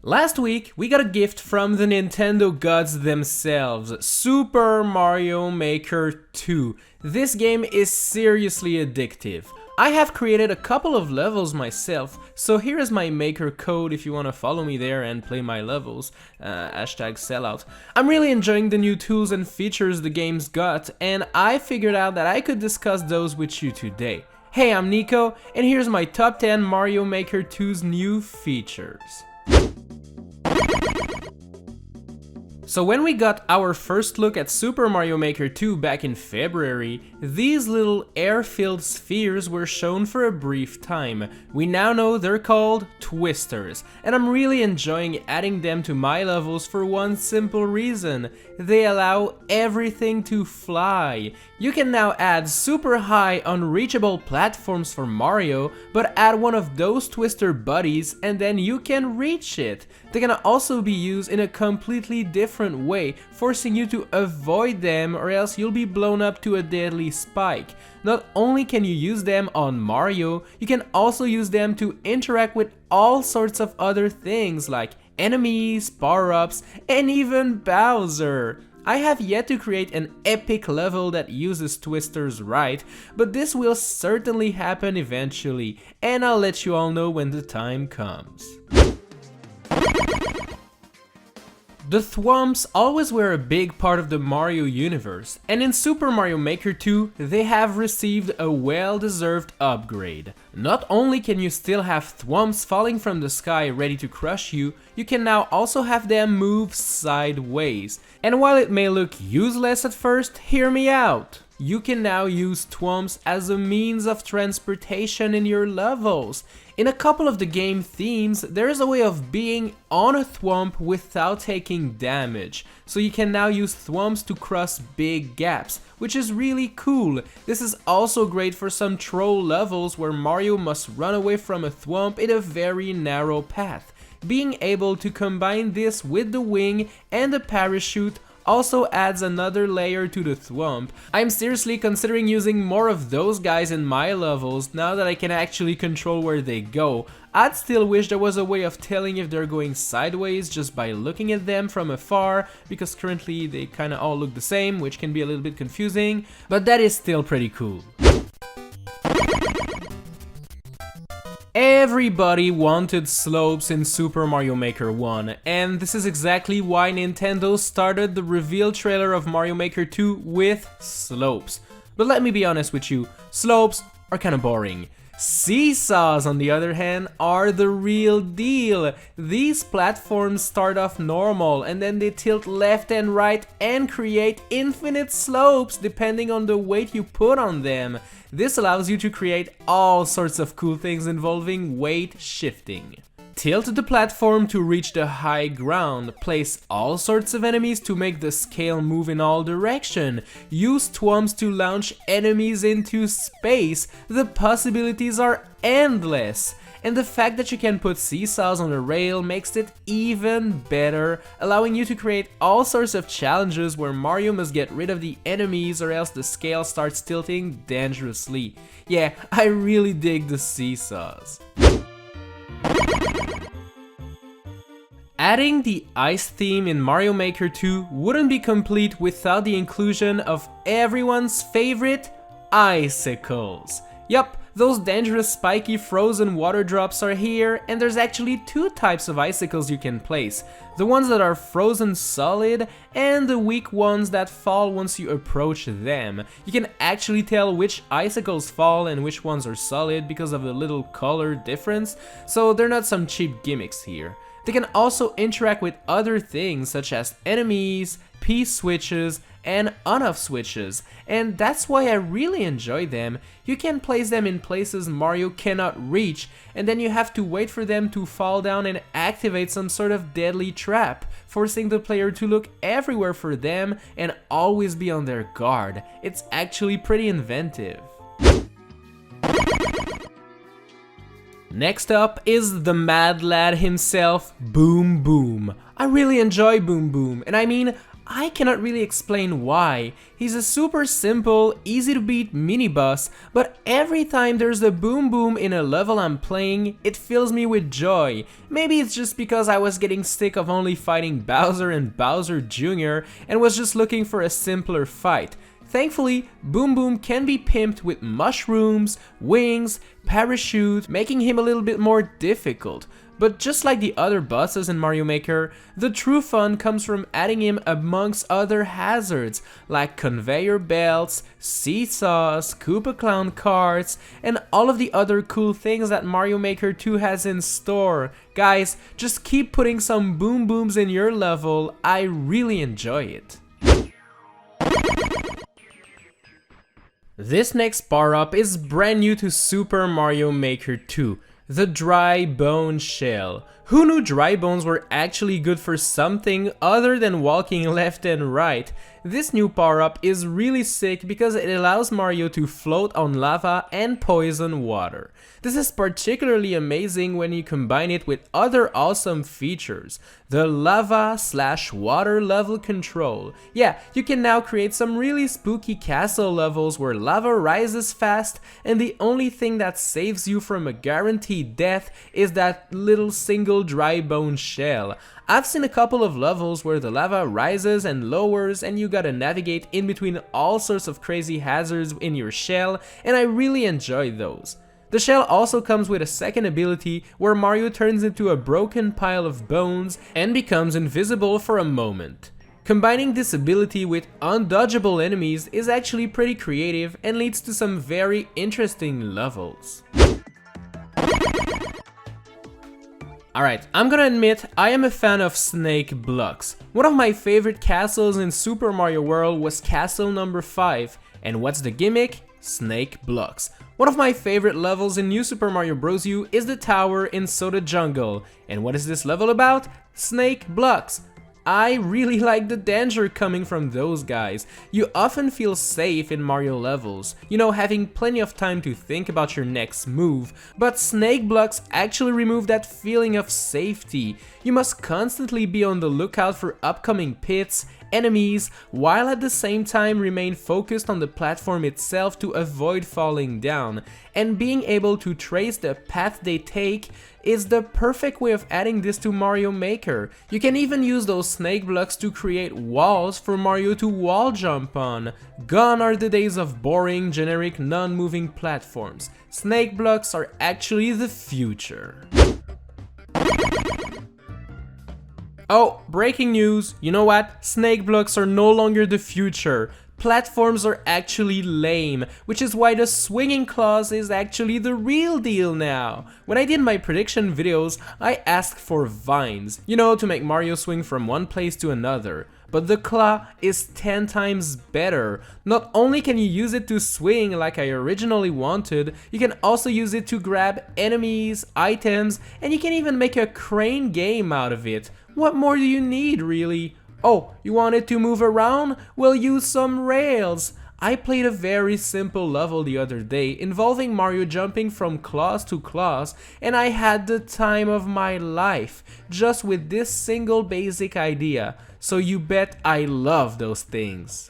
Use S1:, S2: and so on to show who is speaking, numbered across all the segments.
S1: Last week, we got a gift from the Nintendo gods themselves, Super Mario Maker 2. This game is seriously addictive. I have created a couple of levels myself, so here is my maker code if you want to follow me there and play my levels, #sellout. I'm really enjoying the new tools and features the game's got, and I figured out that I could discuss those with you today. Hey, I'm Nico, and here's my top 10 Mario Maker 2's new features. So when we got our first look at Super Mario Maker 2 back in February, these little air-filled spheres were shown for a brief time. We now know they're called twisters, and I'm really enjoying adding them to my levels for one simple reason: they allow everything to fly. You can now add super high unreachable platforms for Mario, but add one of those twister buddies and then you can reach it. They can also be used in a completely different way, forcing you to avoid them or else you'll be blown up to a deadly spike. Not only can you use them on Mario, you can also use them to interact with all sorts of other things like enemies, power-ups, and even Bowser. I have yet to create an epic level that uses twisters right, but this will certainly happen eventually, and I'll let you all know when the time comes. The thwomps always were a big part of the Mario universe, and in Super Mario Maker 2, they have received a well-deserved upgrade. Not only can you still have thwomps falling from the sky ready to crush you, you can now also have them move sideways. And while it may look useless at first, hear me out! You can now use thwomps as a means of transportation in your levels. In a couple of the game themes, there is a way of being on a thwomp without taking damage. So you can now use thwomps to cross big gaps, which is really cool. This is also great for some troll levels where Mario must run away from a thwomp in a very narrow path. Being able to combine this with the wing and the parachute also adds another layer to the thwomp. I'm seriously considering using more of those guys in my levels now that I can actually control where they go. I'd still wish there was a way of telling if they're going sideways just by looking at them from afar, because currently they kinda all look the same, which can be a little bit confusing, but that is still pretty cool. Everybody wanted slopes in Super Mario Maker 1, and this is exactly why Nintendo started the reveal trailer of Mario Maker 2 with slopes. But let me be honest with you, slopes are kinda boring. Seesaws, on the other hand, are the real deal. These platforms start off normal and then they tilt left and right and create infinite slopes depending on the weight you put on them. This allows you to create all sorts of cool things involving weight shifting. Tilt the platform to reach the high ground, place all sorts of enemies to make the scale move in all directions, use thwomps to launch enemies into space. The possibilities are endless. And the fact that you can put seesaws on a rail makes it even better, allowing you to create all sorts of challenges where Mario must get rid of the enemies or else the scale starts tilting dangerously. Yeah, I really dig the seesaws. Adding the ice theme in Mario Maker 2 wouldn't be complete without the inclusion of everyone's favorite icicles. Yup, those dangerous spiky frozen water drops are here, and there's actually two types of icicles you can place. The ones that are frozen solid and the weak ones that fall once you approach them. You can actually tell which icicles fall and which ones are solid because of the little color difference, so they're not some cheap gimmicks here. They can also interact with other things such as enemies, P-switches, and on-off switches, and that's why I really enjoy them. You can place them in places Mario cannot reach, and then you have to wait for them to fall down and activate some sort of deadly trap, forcing the player to look everywhere for them and always be on their guard. It's actually pretty inventive. Next up is the mad lad himself, Boom Boom. I really enjoy Boom Boom, and I mean, I cannot really explain why. He's a super simple, easy to beat mini boss, but every time there's a boom boom in a level I'm playing, it fills me with joy. Maybe it's just because I was getting sick of only fighting Bowser and Bowser Jr. and was just looking for a simpler fight. Thankfully, Boom Boom can be pimped with mushrooms, wings, parachute, making him a little bit more difficult. But just like the other bosses in Mario Maker, the true fun comes from adding him amongst other hazards like conveyor belts, seesaws, Koopa Clown carts, and all of the other cool things that Mario Maker 2 has in store. Guys, just keep putting some boom booms in your level, I really enjoy it. This next power-up is brand new to Super Mario Maker 2. The Dry Bone Shell. Who knew dry bones were actually good for something other than walking left and right? This new power-up is really sick because it allows Mario to float on lava and poison water. This is particularly amazing when you combine it with other awesome features. The lava/water level control. Yeah, you can now create some really spooky castle levels where lava rises fast and the only thing that saves you from a guaranteed death is that little single dry bone shell. I've seen a couple of levels where the lava rises and lowers and you gotta navigate in between all sorts of crazy hazards in your shell, and I really enjoy those. The shell also comes with a second ability where Mario turns into a broken pile of bones and becomes invisible for a moment. Combining this ability with undodgeable enemies is actually pretty creative and leads to some very interesting levels. Alright, I'm gonna admit, I am a fan of snake blocks. One of my favorite castles in Super Mario World was Castle number 5. And what's the gimmick? Snake blocks. One of my favorite levels in New Super Mario Bros. U is the tower in Soda Jungle. And what is this level about? Snake blocks. I really like the danger coming from those guys. You often feel safe in Mario levels, you know, having plenty of time to think about your next move, but snake blocks actually remove that feeling of safety. You must constantly be on the lookout for upcoming pits, enemies, while at the same time remain focused on the platform itself to avoid falling down. And being able to trace the path they take is the perfect way of adding this to Mario Maker. You can even use those snake blocks to create walls for Mario to wall jump on. Gone are the days of boring, generic, non-moving platforms. Snake blocks are actually the future. Oh, breaking news, you know what? Snake blocks are no longer the future. Platforms are actually lame, which is why the swinging claws is actually the real deal now. When I did my prediction videos, I asked for vines, you know, to make Mario swing from one place to another. But the claw is 10 times better. Not only can you use it to swing like I originally wanted, you can also use it to grab enemies, items, and you can even make a crane game out of it. What more do you need, really? Oh, you want it to move around? Well, use some rails! I played a very simple level the other day involving Mario jumping from claws to claws, and I had the time of my life just with this single basic idea. So you bet I love those things.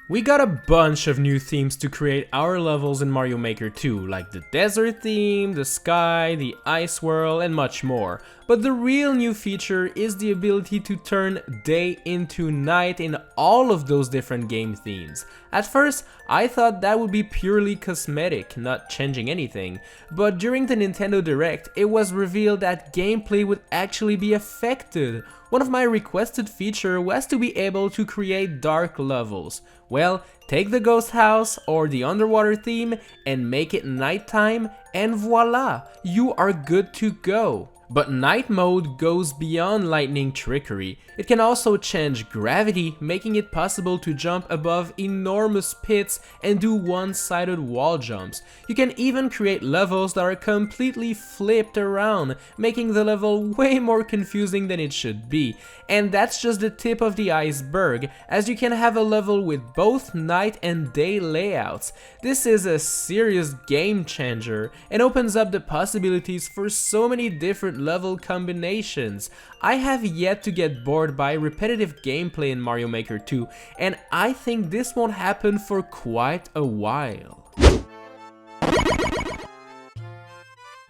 S1: We got a bunch of new themes to create our levels in Mario Maker 2, like the desert theme, the sky, the ice world, and much more. But the real new feature is the ability to turn day into night in all of those different game themes. At first, I thought that would be purely cosmetic, not changing anything, but during the Nintendo Direct, it was revealed that gameplay would actually be affected. One of my requested features was to be able to create dark levels. Well, take the ghost house or the underwater theme and make it nighttime, and voila, you are good to go. But night mode goes beyond lightning trickery. It can also change gravity, making it possible to jump above enormous pits and do one-sided wall jumps. You can even create levels that are completely flipped around, making the level way more confusing than it should be. And that's just the tip of the iceberg, as you can have a level with both night and day layouts. This is a serious game changer and opens up the possibilities for so many different different level combinations. I have yet to get bored by repetitive gameplay in Mario Maker 2, and I think this won't happen for quite a while.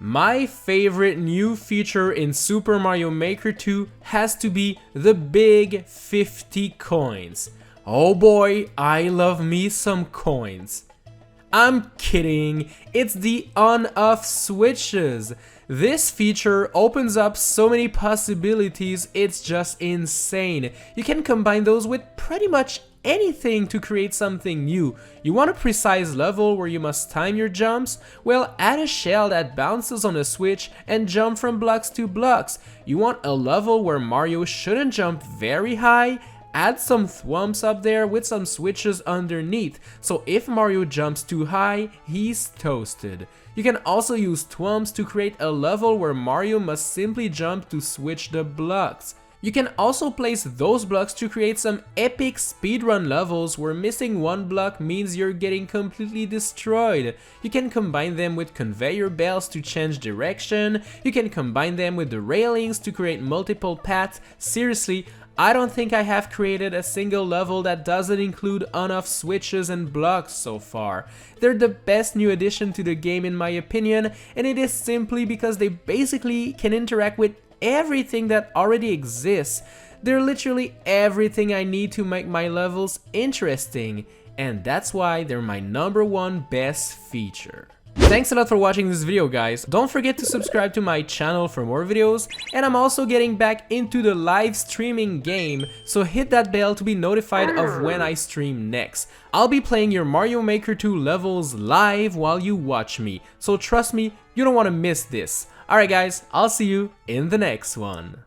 S1: My favorite new feature in Super Mario Maker 2 has to be the big 50 coins. Oh boy, I love me some coins. I'm kidding, it's the on-off switches. This feature opens up so many possibilities, it's just insane. You can combine those with pretty much anything to create something new. You want a precise level where you must time your jumps? Well, add a shell that bounces on a switch and jump from blocks to blocks. You want a level where Mario shouldn't jump very high? Add some thwomps up there with some switches underneath, so if Mario jumps too high, he's toasted. You can also use thwomps to create a level where Mario must simply jump to switch the blocks. You can also place those blocks to create some epic speedrun levels where missing one block means you're getting completely destroyed. You can combine them with conveyor belts to change direction. You can combine them with the railings to create multiple paths. Seriously, I don't think I have created a single level that doesn't include on-off switches and blocks so far. They're the best new addition to the game in my opinion, and it is simply because they basically can interact with everything that already exists. They're literally everything I need to make my levels interesting, and that's why they're my #1 best feature. Thanks a lot for watching this video, guys. Don't forget to subscribe to my channel for more videos, and I'm also getting back into the live streaming game, so hit that bell to be notified of when I stream next. I'll be playing your Mario Maker 2 levels live while you watch me, so trust me, you don't want to miss this. Alright guys, I'll see you in the next one.